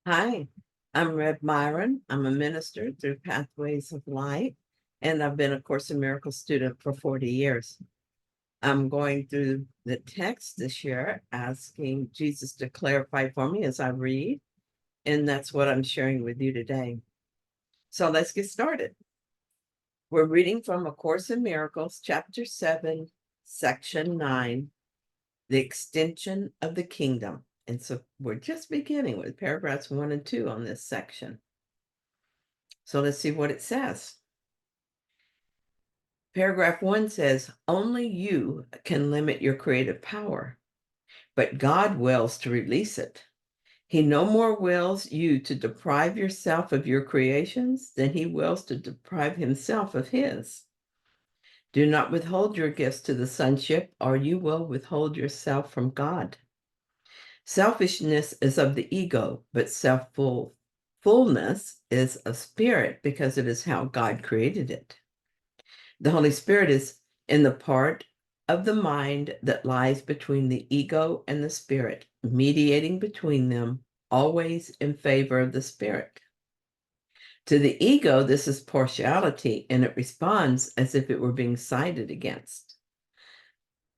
Hi, I'm Rev Myron. I'm a minister through Pathways of Light, and I've been a Course in Miracles student for 40 years. I'm going through the text this year, asking Jesus to clarify for me as I read, and that's what I'm sharing with you today. So let's get started. We're reading from A Course in Miracles, Chapter 7, Section 9, The Extension of the Kingdom. And so we're just beginning with paragraphs 1 and 2 on this section. So let's see what it says. Paragraph 1 says, only you can limit your creative power, but God wills to release it. He no more wills you to deprive yourself of your creations than he wills to deprive himself of his. Do not withhold your gifts to the sonship, or you will withhold yourself from God. Selfishness is of the ego, but fullness is of spirit because it is how God created it. The Holy Spirit is in the part of the mind that lies between the ego and the spirit, mediating between them, always in favor of the spirit. To the ego, this is partiality, and it responds as if it were being sided against.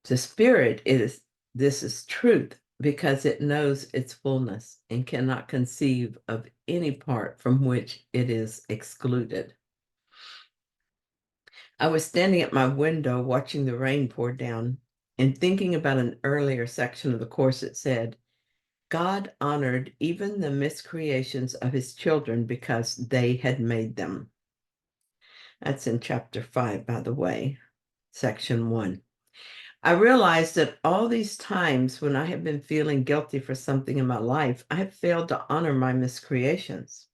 To spirit, this is truth, because it knows its fullness and cannot conceive of any part from which it is excluded. I was standing at my window watching the rain pour down and thinking about an earlier section of the Course that said, God honored even the miscreations of his children because they had made them. That's in chapter 5, by the way, section 1. I realized that all these times when I have been feeling guilty for something in my life, I have failed to honor my miscreations.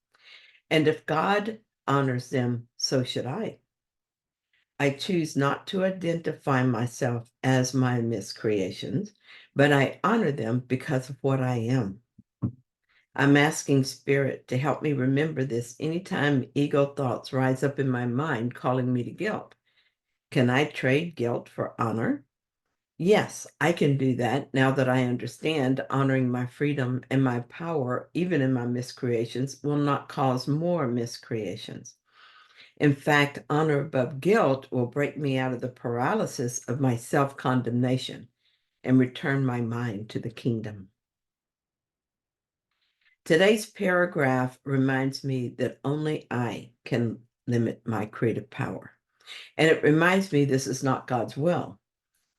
And if God honors them, so should I. I choose not to identify myself as my miscreations, but I honor them because of what I am. I'm asking Spirit to help me remember this anytime ego thoughts rise up in my mind calling me to guilt. Can I trade guilt for honor? Yes, I can do that now that I understand honoring my freedom and my power, even in my miscreations, will not cause more miscreations. In fact, honor above guilt will break me out of the paralysis of my self-condemnation and return my mind to the kingdom. Today's paragraph reminds me that only I can limit my creative power. And it reminds me this is not God's will.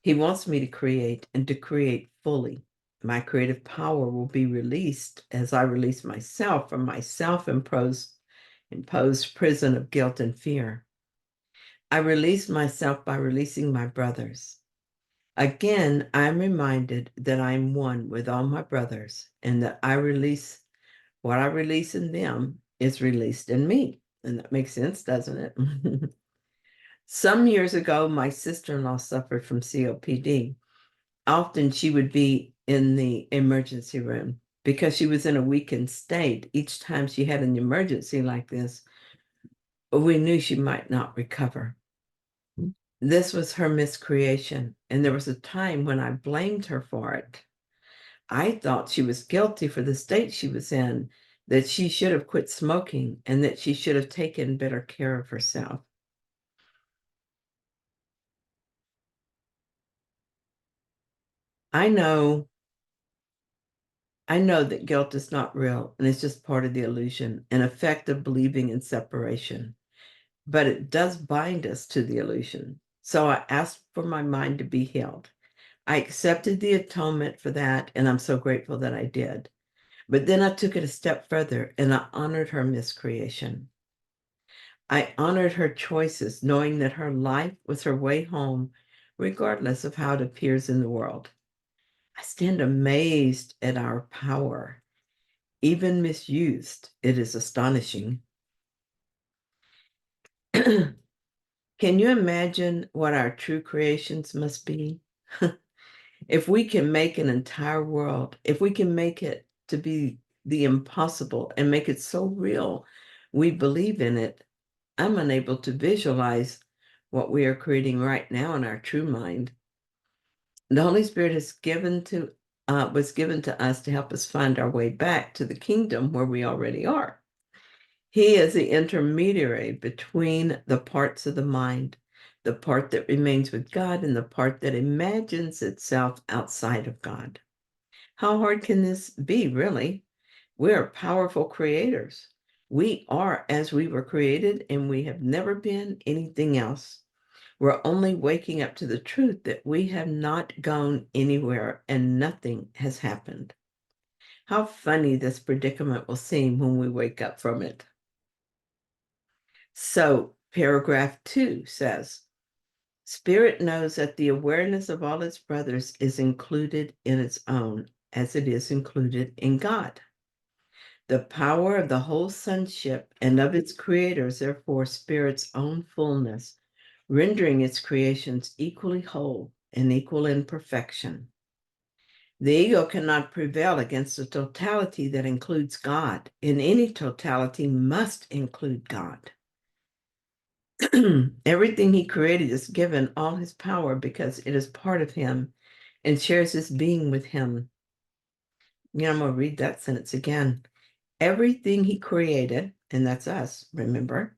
He wants me to create and to create fully. My creative power will be released as I release myself from my self-imposed prison of guilt and fear. I release myself by releasing my brothers. Again, I'm reminded that I'm one with all my brothers and that what I release in them is released in me. And that makes sense, doesn't it? Some years ago, my sister-in-law suffered from COPD. Often she would be in the emergency room because she was in a weakened state. Each time she had an emergency like this, we knew she might not recover. This was her miscreation, and there was a time when I blamed her for it. I thought she was guilty for the state she was in, that she should have quit smoking, and that she should have taken better care of herself. I know that guilt is not real, and it's just part of the illusion, an effect of believing in separation. But it does bind us to the illusion. So I asked for my mind to be healed. I accepted the atonement for that, and I'm so grateful that I did. But then I took it a step further, and I honored her miscreation. I honored her choices, knowing that her life was her way home, regardless of how it appears in the world. I stand amazed at our power. Even misused, it is astonishing. Can you imagine what our true creations must be? If we can make an entire world, if we can make it to be the impossible and make it so real, we believe in it. I'm unable to visualize what we are creating right now in our true mind. The Holy Spirit has given to was given to us to help us find our way back to the kingdom where we already are. He is the intermediary between the parts of the mind, the part that remains with God and the part that imagines itself outside of God. How hard can this be, really? We're powerful creators. We are as we were created, and we have never been anything else. We're only waking up to the truth that we have not gone anywhere and nothing has happened. How funny this predicament will seem when we wake up from it. So, paragraph 2 says, Spirit knows that the awareness of all its brothers is included in its own, as it is included in God. The power of the whole sonship and of its creators, therefore, Spirit's own fullness, rendering its creations equally whole and equal in perfection. The ego cannot prevail against a totality that includes God, and any totality must include God. Everything he created is given all his power because it is part of him and shares his being with him. I'm going to read that sentence again. Everything he created, and that's us, remember,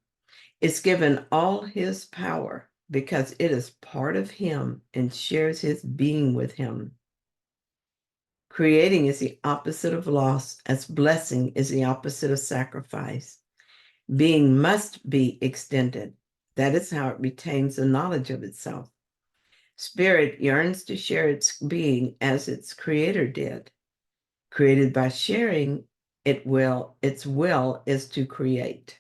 is given all his power because it is part of him and shares his being with him. Creating is the opposite of loss, as blessing is the opposite of sacrifice. Being must be extended. That is how it retains the knowledge of itself. Spirit yearns to share its being as its creator did. Created by sharing, its will is to create.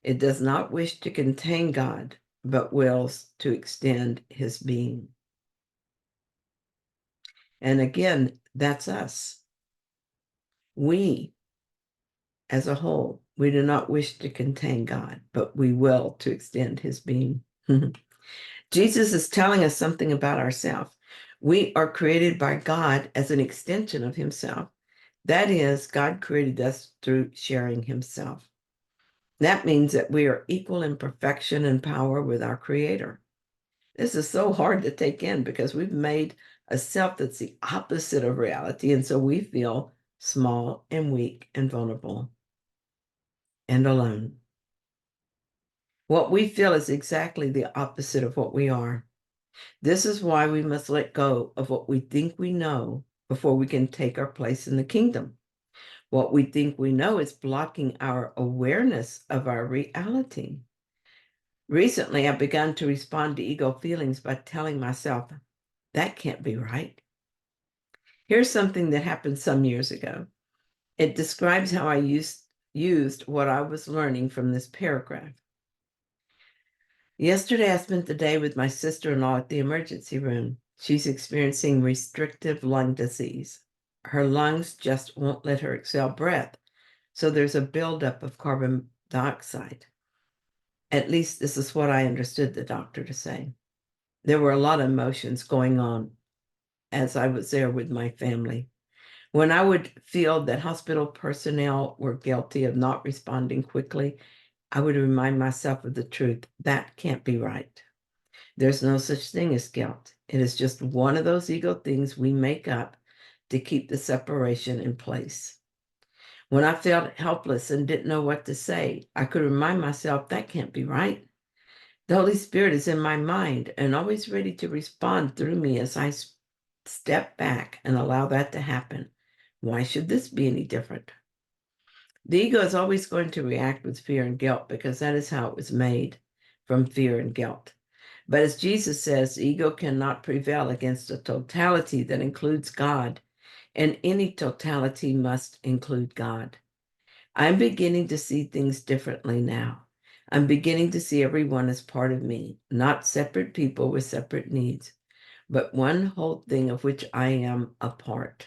It does not wish to contain God, but wills to extend his being. And again, that's us. We, as a whole, we do not wish to contain God, but we will to extend his being. Jesus is telling us something about ourselves. We are created by God as an extension of himself. That is, God created us through sharing himself. That means that we are equal in perfection and power with our Creator. This is so hard to take in because we've made a self that's the opposite of reality, and so we feel small and weak and vulnerable and alone. What we feel is exactly the opposite of what we are. This is why we must let go of what we think we know before we can take our place in the kingdom. What we think we know is blocking our awareness of our reality. Recently, I've begun to respond to ego feelings by telling myself, that can't be right. Here's something that happened some years ago. It describes how I used what I was learning from this paragraph. Yesterday, I spent the day with my sister-in-law at the emergency room. She's experiencing restrictive lung disease. Her lungs just won't let her exhale breath, so there's a buildup of carbon dioxide. At least this is what I understood the doctor to say. There were a lot of emotions going on as I was there with my family. When I would feel that hospital personnel were guilty of not responding quickly, I would remind myself of the truth. That can't be right. There's no such thing as guilt. It is just one of those ego things we make up to keep the separation in place. When I felt helpless and didn't know what to say, I could remind myself that can't be right. The Holy Spirit is in my mind and always ready to respond through me as I step back and allow that to happen. Why should this be any different? The ego is always going to react with fear and guilt because that is how it was made, from fear and guilt. But as Jesus says, the ego cannot prevail against a totality that includes God, and any totality must include God. I'm beginning to see things differently now. I'm beginning to see everyone as part of me, not separate people with separate needs, but one whole thing of which I am a part.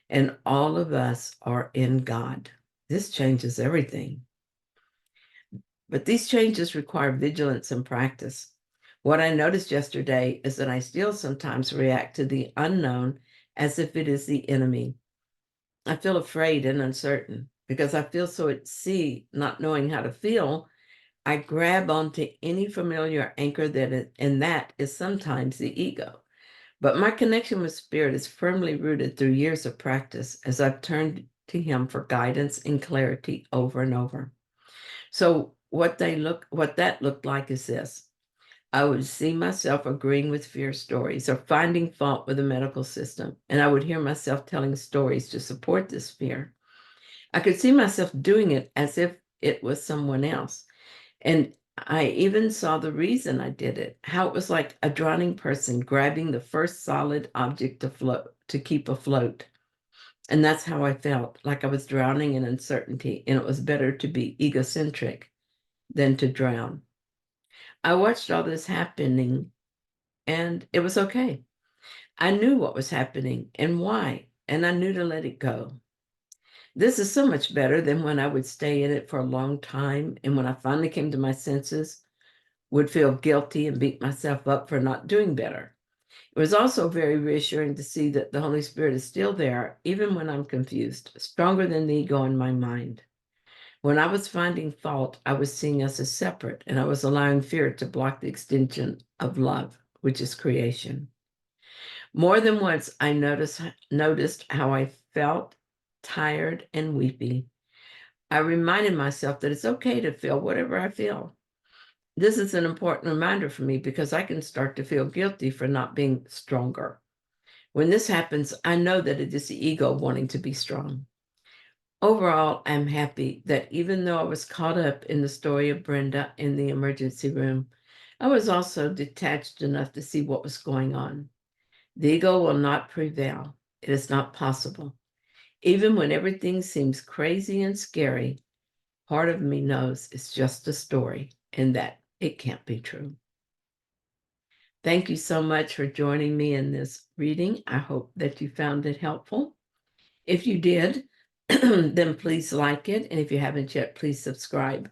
And all of us are in God. This changes everything. But these changes require vigilance and practice. What I noticed yesterday is that I still sometimes react to the unknown as if it is the enemy. I feel afraid and uncertain because I feel so at sea, not knowing how to feel. I grab onto any familiar anchor and that is sometimes the ego. But my connection with Spirit is firmly rooted through years of practice as I've turned to Him for guidance and clarity over and over. So what that looked like is this. I would see myself agreeing with fear stories or finding fault with the medical system, and I would hear myself telling stories to support this fear. I could see myself doing it as if it was someone else. And I even saw the reason I did it, how it was like a drowning person grabbing the first solid object to keep afloat. And that's how I felt, like I was drowning in uncertainty, and it was better to be egocentric than to drown. I watched all this happening, and it was okay. I knew what was happening and why, and I knew to let it go. This is so much better than when I would stay in it for a long time, and when I finally came to my senses, would feel guilty and beat myself up for not doing better. It was also very reassuring to see that the Holy Spirit is still there, even when I'm confused, stronger than the ego in my mind. When I was finding fault, I was seeing us as separate, and I was allowing fear to block the extension of love, which is creation. More than once, I noticed how I felt tired and weepy. I reminded myself that it's okay to feel whatever I feel. This is an important reminder for me because I can start to feel guilty for not being stronger. When this happens, I know that it is the ego wanting to be strong. Overall, I'm happy that even though I was caught up in the story of Brenda in the emergency room, I was also detached enough to see what was going on. The ego will not prevail. It is not possible. Even when everything seems crazy and scary, part of me knows it's just a story and that it can't be true. Thank you so much for joining me in this reading. I hope that you found it helpful. If you did, then please like it. And if you haven't yet, please subscribe.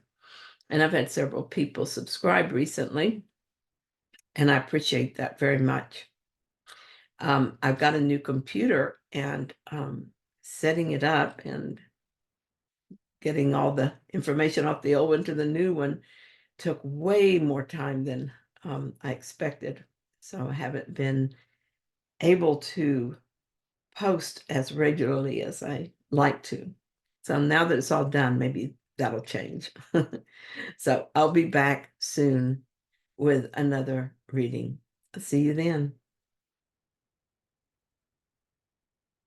And I've had several people subscribe recently, and I appreciate that very much. I've got a new computer, and setting it up and getting all the information off the old one to the new one took way more time than I expected. So I haven't been able to post as regularly as I like to. So now that it's all done, maybe that'll change. So I'll be back soon with another reading. I'll see you then.